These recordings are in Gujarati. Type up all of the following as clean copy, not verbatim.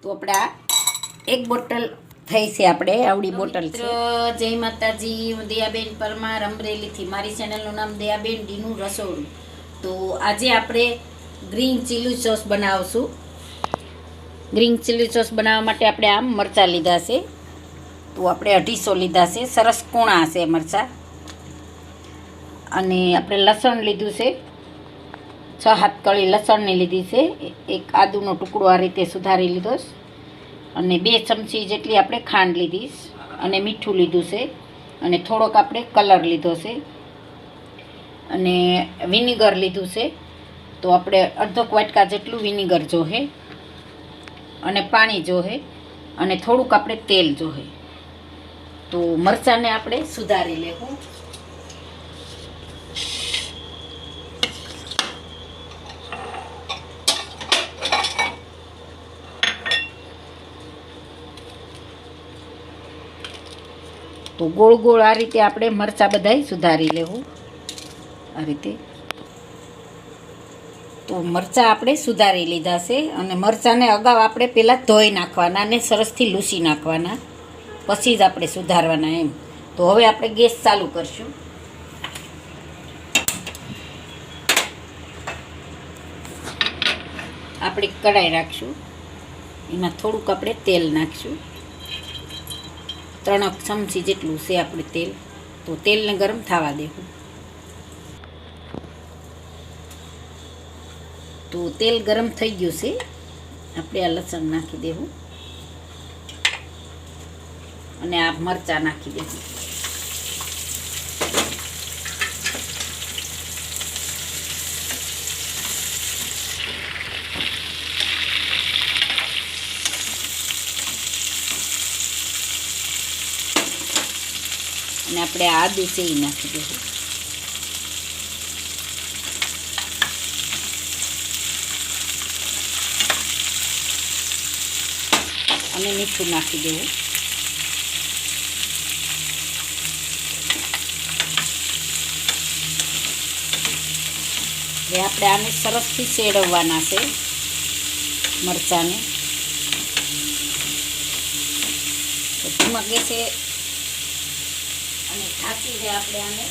તો આપણે આ એક બોટલ થઈ છે, આપણે આવડી બોટલ છે. જય માતાજી, હું દયાબેન પરમાર અમરેલીથી. મારી ચેનલનું નામ દયાબેન ડીનું રસોડું. તો આજે આપણે ગ્રીન ચીલી સોસ બનાવશું. ગ્રીન ચીલી સોસ બનાવવા માટે આપણે આમ મરચાં લીધા છે. તો આપણે 250 લીધા છે, સરસ કૂણા છે મરચાં. અને આપણે લસણ લીધું છે, 6-7 કળી લસણની લીધી છે. એક આદુનો ટુકડો આ રીતે સુધારી લીધો છે. અને 2 ચમચી જેટલી આપણે ખાંડ લીધી અને મીઠું લીધું છે. અને થોડોક આપણે કલર લીધો છે અને વિનેગર લીધું છે. તો આપણે અડધો વાટકા જેટલું વિનેગર જોહે અને પાણી જોહે અને થોડુંક આપણે તેલ જોહે. તો મરચાંને આપણે સુધારી લેવું. તો ગોળ ગોળ આ રીતે આપણે મરચાં બધાય સુધારી લેવું આ રીતે. તો મરચાં આપણે સુધારી લીધા છે અને મરચાંને અગાઉ આપણે પહેલાં ધોઈ નાખવાના અને સરસથી લૂસી નાખવાના, પછી જ આપણે સુધારવાના એમ. તો હવે આપણે ગેસ ચાલુ કરશું. આપણે કઢાઈ રાખશું, એમાં થોડુંક આપણે તેલ નાખશું. 3 ચમચી જેટલું છે આપણે તેલ. તો તેલને ગરમ થવા દેવું. તો તેલ ગરમ થઈ ગયું છે, આપણે આ લસણ નાખી દેવું અને આ મરચાં નાખી દેવું. અને આપણે આદુ છે એ નાખી દેવું. અને મીઠું નાખી દેવું. હવે આપણે આને સરસથી શેડવવાના છે મરચાંને. તો ધીમા ગેસે અને ઢાંકીને આપણે આને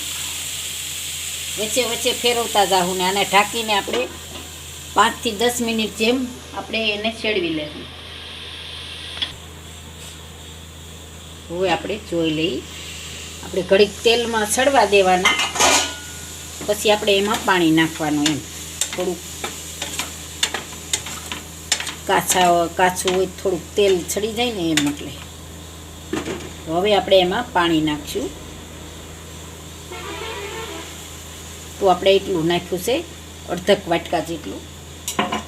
વચ્ચે વચ્ચે ફેરવતા જાવું ને આને ઢાંકીને આપણે 5 થી 10 મિનિટ જેમ આપણે એને શેડવી લેવું. હવે આપણે જોઈ લઈએ. આપણે ઘડીક તેલમાં સડવા દેવાના, પછી આપણે એમાં પાણી નાખવાનું એમ. થોડુંક કાચું હોય, થોડુંક તેલ છડી જાય ને એમ. એટલે હવે આપણે એમાં પાણી નાખશું. તો આપણે એટલું નાખ્યું છે, અડધક વાટકા જેટલું.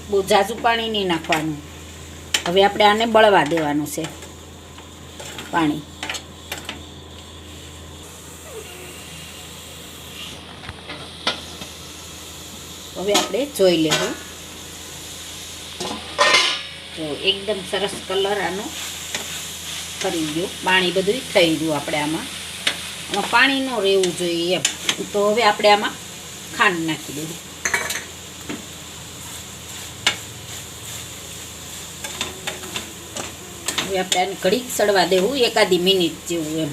બહુ ઝાઝું પાણી નહીં નાખવાનું. હવે આપણે આને બળવા દેવાનું છે પાણી. હવે આપણે જોઈ લેવું. તો એકદમ સરસ કલર આનો કરી ગયો. પાણી બધું થઈ ગયું આપણે આમાં પાણી ન રહેવું જોઈએ એમ. તો હવે આપણે આમાં ખાંડ નાખી દઈએ. હવે આપણે આને ઘડીક સડવા દેવું, 1 મિનિટ જેવું એમ.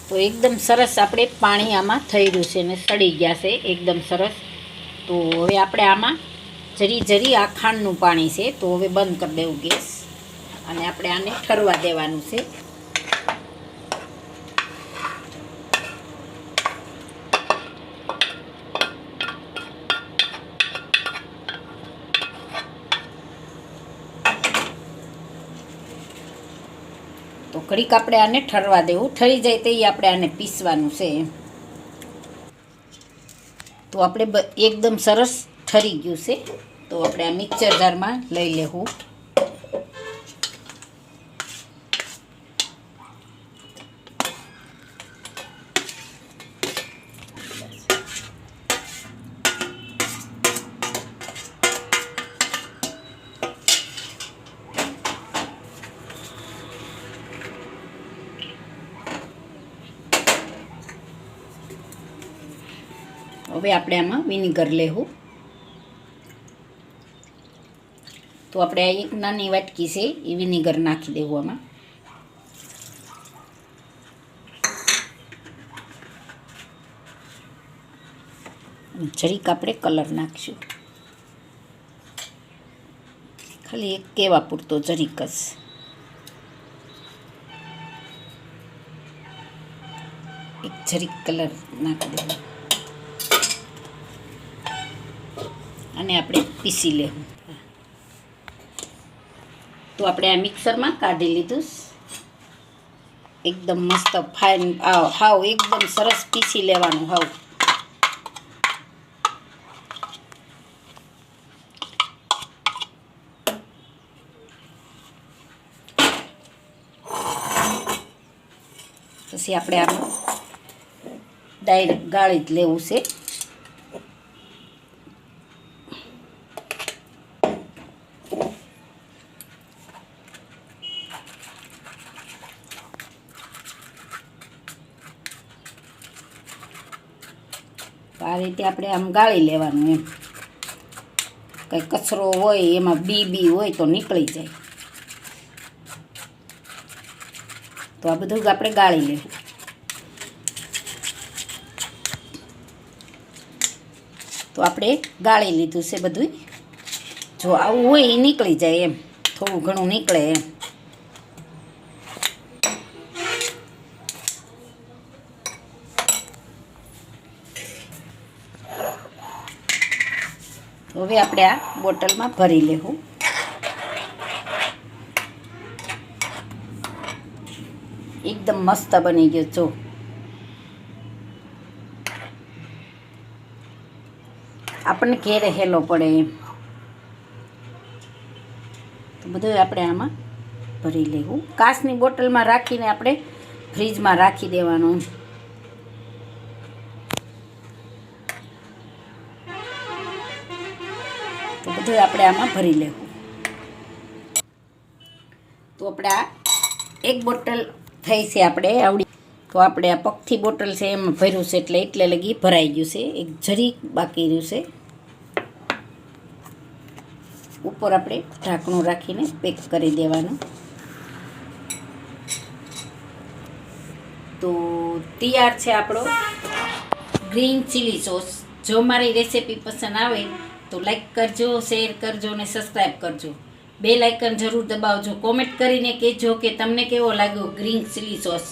તો એકદમ સરસ આપણે પાણી આમાં થઈ રહ્યું છે ને સડી ગયા છે એકદમ સરસ. તો હવે આપણે આમાં જરી આ ખાંડનું પાણી છે. તો હવે બંધ કરી દેવું ગેસ અને આપણે આને ઠરવા દેવાનું છે. તો ઘડીક આપણે આને ઠરવા દેવું. ઠરી જાય તે આપણે આને પીસવાનું છે. તો આપણે એકદમ સરસ ઠરી ગયું છે. તો આપણે આ મિક્સર જારમાં લઈ લેવું. હવે આપણે આમાં વિનેગર લેવું. તો આપણે આ એક નાની વાટકી છે એ વિનેગર નાખી દેવું આમાં. જરીક આપણે કલર નાખીશું, ખાલી એક કેવા પૂરતો જરીક જ. એક જરીક કલર નાખી દેવું અને આપણે પીસી લેવું. તો આપણે આ મિક્સરમાં કાઢી લીધું, એકદમ મસ્ત ફાઇન હાવ એકદમ સરસ પીસી લેવાનું હાવ. પછી આપણે આમાં ડાયરેક્ટ ગાળી જ લેવું છે. આ રીતે આપણે આમ ગાળી લેવાનું એમ. કંઈ કચરો હોય એમાં બી હોય તો નીકળી જાય. તો આ બધું આપણે ગાળી લેવું. તો આપણે ગાળી લીધું છે બધું. જો આવું હોય એ નીકળી જાય એમ, થોડું ઘણું નીકળે એમ. હવે આપણે આ બોટલમાં ભરી લેવું. એકદમ મસ્ત બની ગયો. જો આપણને ઘેરે હેલો પડે એમ. તો બધું આપણે આમાં ભરી લેવું. કાચની બોટલમાં રાખીને આપણે ફ્રીજમાં રાખી દેવાનું. તો બધું આપણે આમાં ભરી લેવું. તો આપણે આ એક બોટલ થઈ છે આપણે આવડી. તો આપણે આ પગથી બોટલ છે એમાં ભર્યું છે એટલે લગી ભરાઈ ગયું છે. એક જરીક બાકી રહ્યું છે. ઉપર આપણે ઢાંકણું રાખીને પેક કરી દેવાનું. તો તૈયાર છે આપણો ગ્રીન ચીલી સોસ. જો મારી રેસીપી પસંદ આવે તો લાઈક કરજો, શેર કરજો અને સબસ્ક્રાઈબ કરજો. બેલ આઇકન જરૂર દબાવજો. કોમેન્ટ કરીને કહેજો કે તમને કેવો લાગ્યો ગ્રીન ચીલી સોસ.